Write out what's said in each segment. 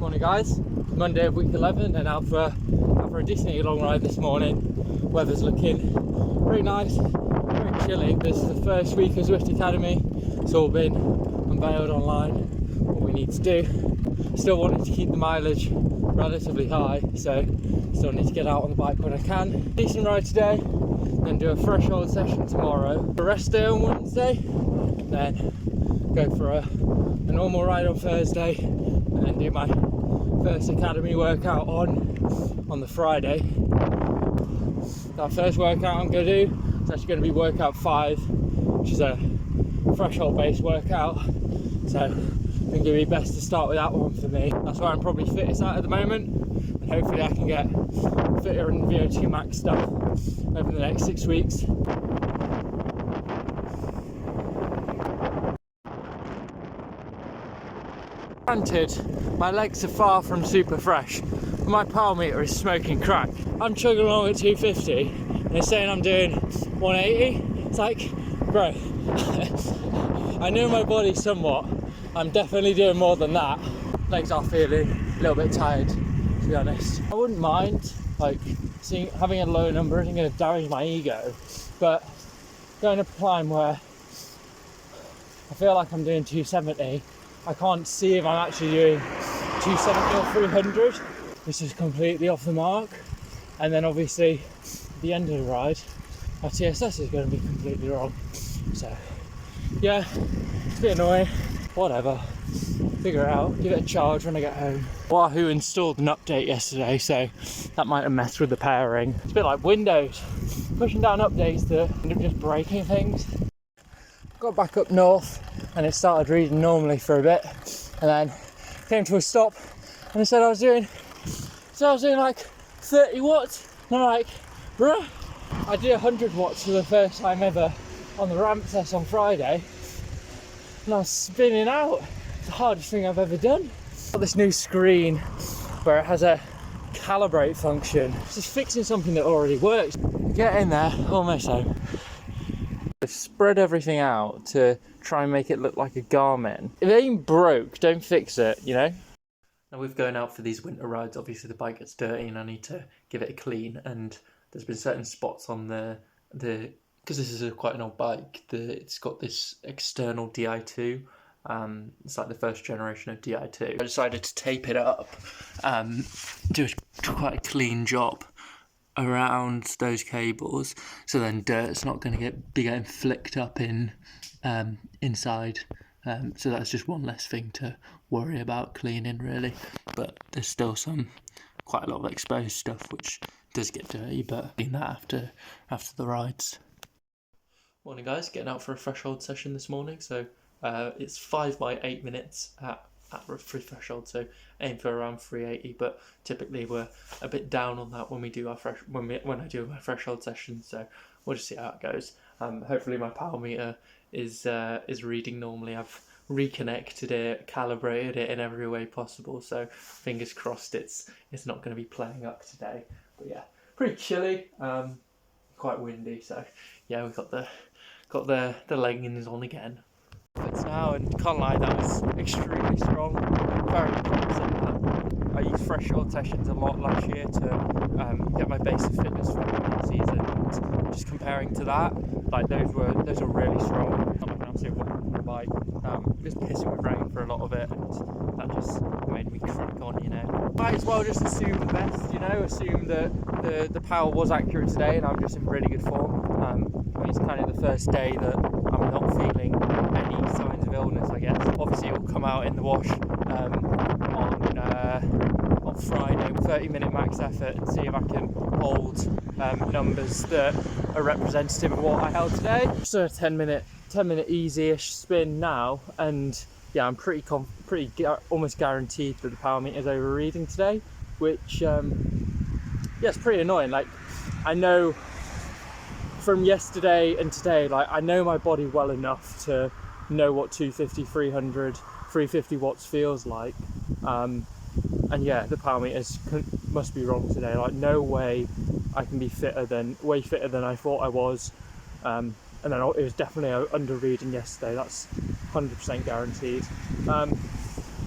Morning guys, Monday of week 11 and out for a decently long ride this morning. Weather's looking very nice, very chilly. This is the first week of Zwift Academy. It's all been unveiled online, what we need to do. Still wanting to keep the mileage relatively high, so still need to get out on the bike when I can. Decent ride today, then do a threshold session tomorrow. A rest day on Wednesday, then go for a normal ride on Thursday, and then do my first academy workout on the Friday. That first workout I'm going to do is actually going to be workout 5, which is a threshold based workout, so I think it'd be best to start with that one for me. That's where I'm probably fittest at the moment, and hopefully I can get fitter in VO2 max stuff over the next 6 weeks. Granted, my legs are far from super fresh, but my power meter is smoking crack. I'm chugging along at 250 and it's saying I'm doing 180. It's like, bro, I know my body somewhat. I'm definitely doing more than that. Legs are feeling a little bit tired, to be honest. I wouldn't mind having a low number isn't going to damage my ego, but going up a climb where I feel like I'm doing 270, I can't see if I'm actually doing 270 or 300, which is completely off the mark. And then obviously at the end of the ride, our TSS is going to be completely wrong. So yeah, it's a bit annoying. Whatever, figure it out, give it a charge when I get home. Wahoo installed an update yesterday, so that might have messed with the pairing. It's a bit like Windows, pushing down updates that end up just breaking things. Got back up north and it started reading normally for a bit, and then came to a stop and it said I was doing like 30 watts, and I'm like, bruh, I did 100 watts for the first time ever on the ramp test on Friday, and I was spinning out. It's the hardest thing I've ever done. Got this new screen where it has a calibrate function. It's just fixing something that already works. Get in there, almost home. They've spread everything out to try and make it look like a Garmin. If it ain't broke, don't fix it, you know? Now with going out for these winter rides, obviously the bike gets dirty and I need to give it a clean, and there's been certain spots on the because this is quite an old bike, it's got this external Di2, it's like the first generation of Di2. I decided to tape it up, do quite a clean job around those cables, so then dirt's not going to be getting flicked up inside, so that's just one less thing to worry about cleaning really. But there's still quite a lot of exposed stuff which does get dirty, but clean that after the rides. Morning guys, getting out for a threshold session this morning, so it's 5 by 8 minutes at free threshold, so aim for around 380, but typically we're a bit down on that when we do when I do my threshold session, so we'll just see how it goes. Hopefully my power meter is reading normally. I've reconnected it, calibrated it in every way possible, so fingers crossed it's not going to be playing up today. But yeah, pretty chilly, quite windy, so yeah, we've got the leggings on again. It's now, and can't lie, that was extremely strong, very promising that. I used threshold sessions a lot last year to get my base of fitness for the running season, and just comparing to that, like those were really strong. I'm like an absolute whopper on the bike, just pissing with rain for a lot of it, and that just made me crack on, you know. Might as well just assume the best, you know, assume that the power was accurate today and I'm just in really good form. I mean, it's kind of the first day that I'm not feeling any signs of illness, I guess. Obviously it will come out in the wash on Friday, 30-minute max effort, and see if I can hold numbers that are representative of what I held today. Just a 10 minute easy-ish spin now, and yeah, I'm almost guaranteed that the power meter is overreading today, which yeah, it's pretty annoying. Like, I know from yesterday and today, like, I know my body well enough to know what 250, 300, 350 watts feels like, and yeah, the power meter must be wrong today. Like, no way I can be way fitter than I thought I was, and then it was definitely under reading yesterday. That's 100% guaranteed.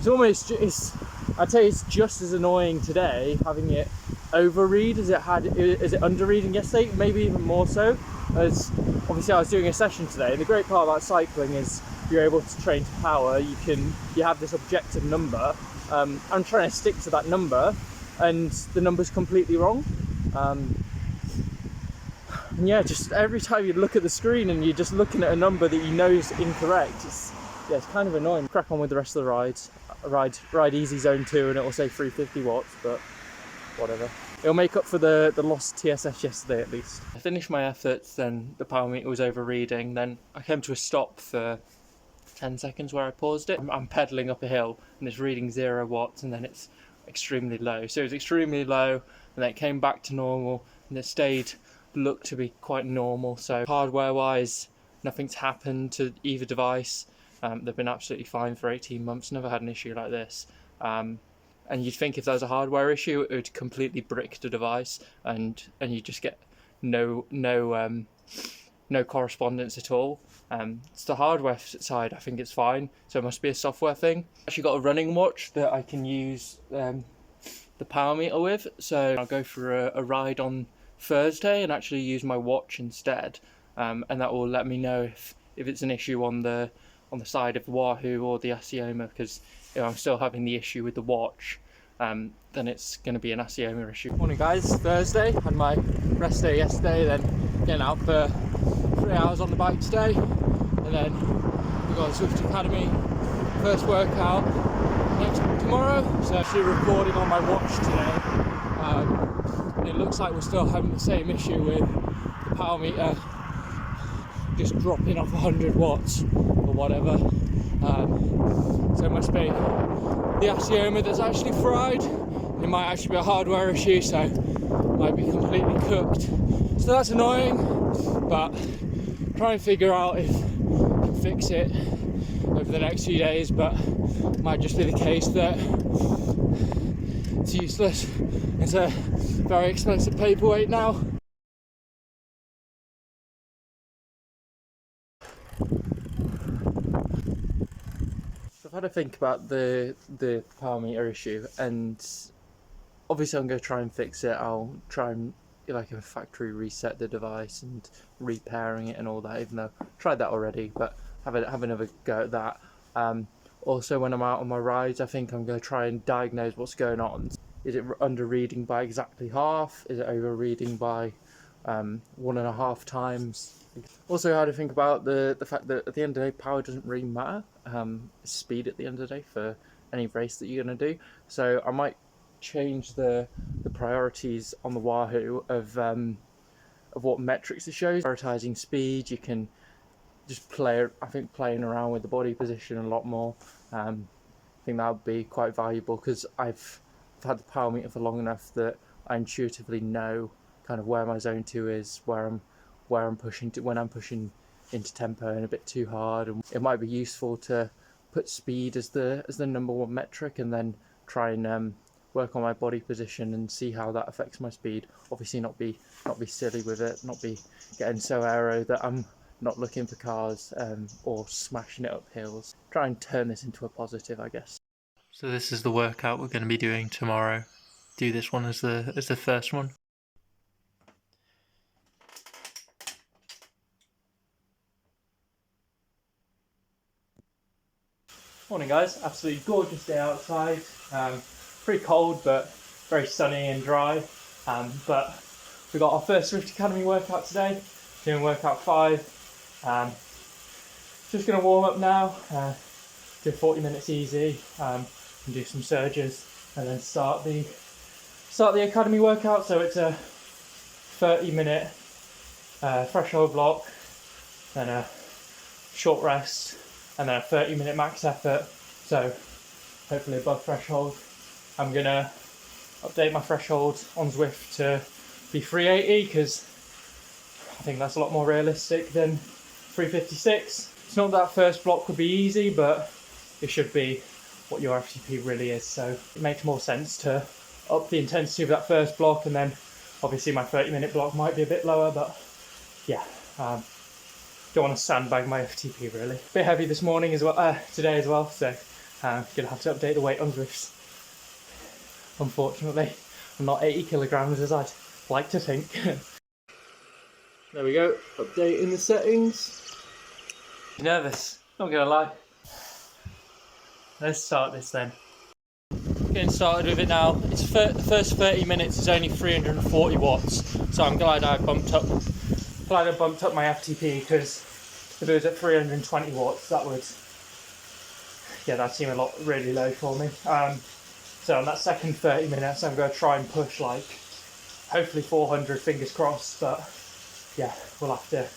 It's I'd say it's just as annoying today having it overread as it underreading yesterday, maybe even more so, as obviously I was doing a session today, and the great part about cycling is you're able to train to power. You have this objective number. I'm trying to stick to that number, and the number's completely wrong. And yeah, just every time you look at the screen and you're just looking at a number that you know is incorrect, it's kind of annoying. Crack on with the rest of the rides. Ride easy zone 2 and it will say 350 watts, but whatever. It'll make up for the lost TSS yesterday at least. I finished my efforts, then the power meter was overreading, then I came to a stop for 10 seconds where I paused it. I'm pedaling up a hill and it's reading 0 watts and then it's extremely low. So it was extremely low and then it came back to normal and it looked to be quite normal. So hardware wise, nothing's happened to either device. They've been absolutely fine for 18 months, never had an issue like this. And you'd think if there was a hardware issue, it would completely brick the device and you just get no correspondence at all. It's the hardware side, I think it's fine, so it must be a software thing. I've actually got a running watch that I can use the power meter with, so I'll go for a ride on Thursday and actually use my watch instead, and that will let me know if it's an issue on the side of the Wahoo or the Acedemy, because if I'm still having the issue with the watch, then it's going to be an Acedemy issue. Morning guys, Thursday, had my rest day yesterday, then getting out for 3 hours on the bike today, and then we've got Zwift Academy first workout tomorrow. So I'm actually recording on my watch today. It looks like we're still having the same issue with the power meter just dropping off 100 watts or whatever. So it must be the Acedemy that's actually fried. It might actually be a hardware issue, so it might be completely cooked. So that's annoying, but try and figure out if I can fix it over the next few days, but it might just be the case that it's useless. It's a very expensive paperweight now. So I've had to think about the power meter issue, and obviously I'm going to try and fix it. I'll try and like a factory reset the device and repairing it and all that, even though I tried that already, but have another go at that. Also, when I'm out on my rides, I think I'm going to try and diagnose what's going on. Is it under reading by exactly half? Is it over reading by 1.5 times? Also, I had to think about the fact that at the end of the day, power doesn't really matter. It's speed at the end of the day for any race that you're going to do. So I might change the priorities on the Wahoo of what metrics it shows. Prioritizing speed, you can just playing around with the body position a lot more. I think that would be quite valuable, because I've had the power meter for long enough that I intuitively know kind of where my zone 2 is, where I'm pushing to, when I'm pushing into tempo and a bit too hard. And it might be useful to put speed as the number 1 metric, and then try and work on my body position and see how that affects my speed. Obviously not be silly with it, not be getting so aero that I'm not looking for cars or smashing it up hills. Try and turn this into a positive, I guess. So this is the workout we're going to be doing tomorrow. Do this one as the first one. Morning guys, absolutely gorgeous day outside. Pretty cold but very sunny and dry. But we got our first Zwift Academy workout today, doing workout 5. Just going to warm up now, do 40 minutes easy, and do some surges, and then start the Academy workout. So it's a 30-minute threshold block, then a short rest, and then a 30-minute max effort, so hopefully above threshold. I'm going to update my threshold on Zwift to be 380, because I think that's a lot more realistic than 356. It's not that first block would be easy, but it should be what your FTP really is, so it makes more sense to up the intensity of that first block, and then obviously my 30-minute block might be a bit lower, but yeah. Don't want to sandbag my FTP really. Bit heavy this morning as well, today as well, so gonna have to update the weight on Zwifts. unfortunately. I'm not 80 kilograms as I'd like to think. There we go, updating the settings. Nervous, not gonna lie. Let's start this then. Getting started with it now. The first 30 minutes is only 340 watts, so I'm glad I bumped up my FTP, because if it was at 320 watts, that'd seem really low for me. So on that second 30 minutes, I'm going to try and push like hopefully 400, fingers crossed. But yeah, we'll have to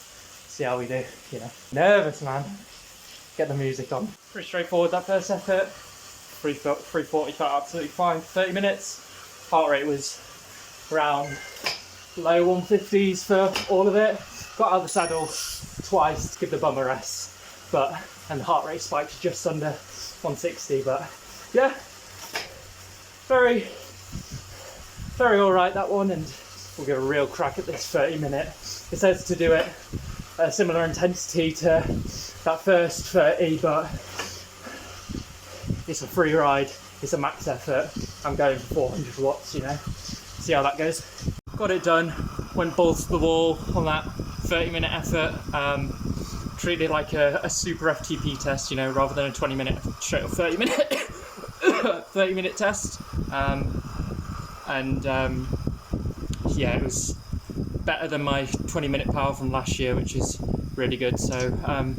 see how we do. You know, nervous, man. Get the music on. Pretty straightforward that first effort. 340 felt absolutely fine. 30 minutes. Heart rate was around low 150s for all of it. Got out of the saddle twice to give the bum a rest, and the heart rate spiked just under 160. But yeah, very alright that one, and we'll give a real crack at this 30-minute. It says to do it at a similar intensity to that first 30, but it's a free ride, it's a max effort. I'm going for 400 watts, you know, see how that goes. Got it done, went balls to the wall on that 30-minute effort. Treated it like a super FTP test, you know, rather than a 20-minute, straight up 30-minute 30-minute test. Yeah, it was better than my 20-minute power from last year, which is really good. So I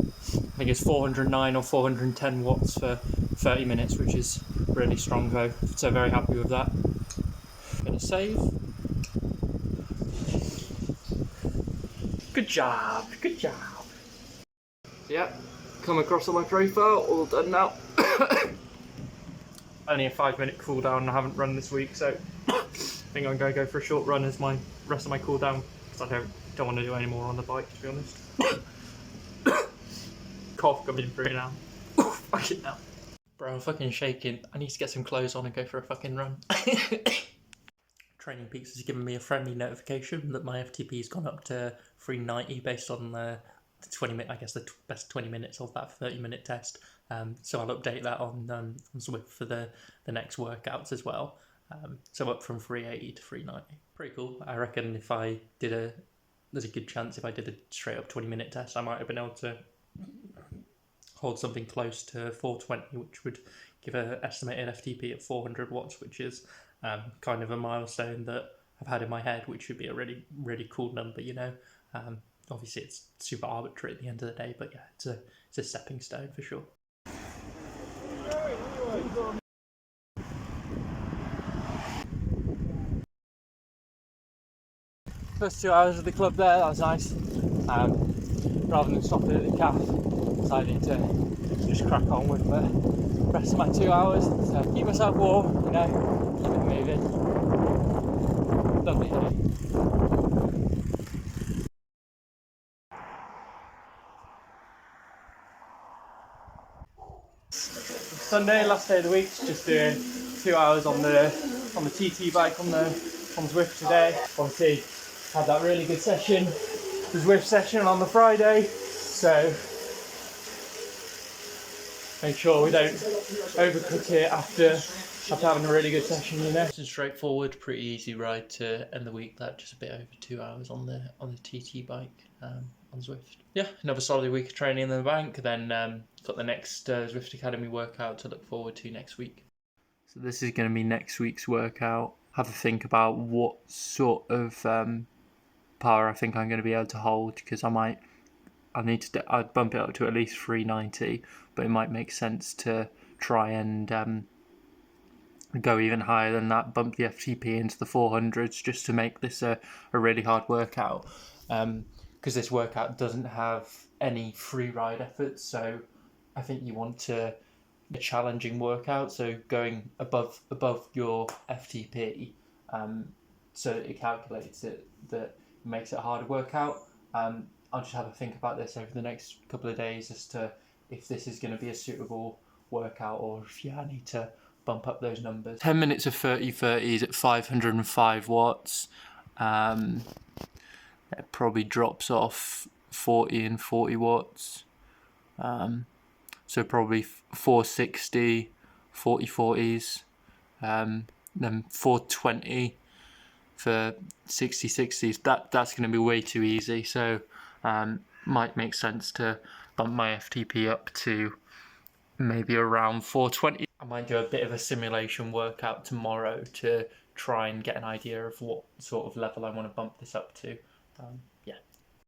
think it's 409 or 410 watts for 30 minutes, which is really strong though. So very happy with that. Gonna save. Good job, good job. Yep, come across on my profile, all done now. Only a 5-minute cooldown. I haven't run this week, so I think I'm going to go for a short run as my rest of my cooldown, because I don't want to do any more on the bike, to be honest. Cough coming through now. Fucking hell. Bro, I'm fucking shaking. I need to get some clothes on and go for a fucking run. Training Peaks has given me a friendly notification that my FTP's gone up to 390 based on the 20 minute, I guess the best 20 minutes of that 30-minute test. So I'll update that on Zwift for the next workouts as well. So up from 380 to 390. Pretty cool. I reckon if I did there's a good chance if I did a straight up 20-minute test, I might have been able to hold something close to 420, which would give an estimated FTP at 400 watts, which is kind of a milestone that I've had in my head, which should be a really, really cool number, you know. Obviously it's super arbitrary at the end of the day, but yeah, it's a stepping stone for sure. First 2 hours of the club there, that was nice. Rather than stopping at the calf, decided to just crack on with the rest of my 2 hours. So keep myself warm, you know, keep it moving. Lovely day. Sunday, last day of the week, just doing 2 hours on the TT bike on Zwift today. Obviously had that really good session, the Zwift session on the Friday, so make sure we don't overcook it after having a really good session, you know. It's a straightforward, pretty easy ride to end the week. That just a bit over 2 hours on the TT bike on Zwift. Yeah, another solid week of training in the bank. Then got the next Zwift Academy workout to look forward to next week. So this is going to be next week's workout. Have a think about what sort of power I think I'm going to be able to hold, because I'd bump it up to at least 390, but it might make sense to try and go even higher than that, bump the FTP into the 400s just to make this a really hard workout, because this workout doesn't have any free ride efforts, so I think you want a challenging workout, so going above your FTP, so it calculates it, that makes it a harder workout. I'll just have a think about this over the next couple of days as to if this is going to be a suitable workout, or if I need to bump up those numbers. 10 minutes of 30-30s at 505 watts. It probably drops off 40 and 40 watts. So probably 460, 40-40s. then 420 for 60/60s. That's going to be way too easy. So might make sense to bump my FTP up to maybe around 420. I might do a bit of a simulation workout tomorrow to try and get an idea of what sort of level I want to bump this up to.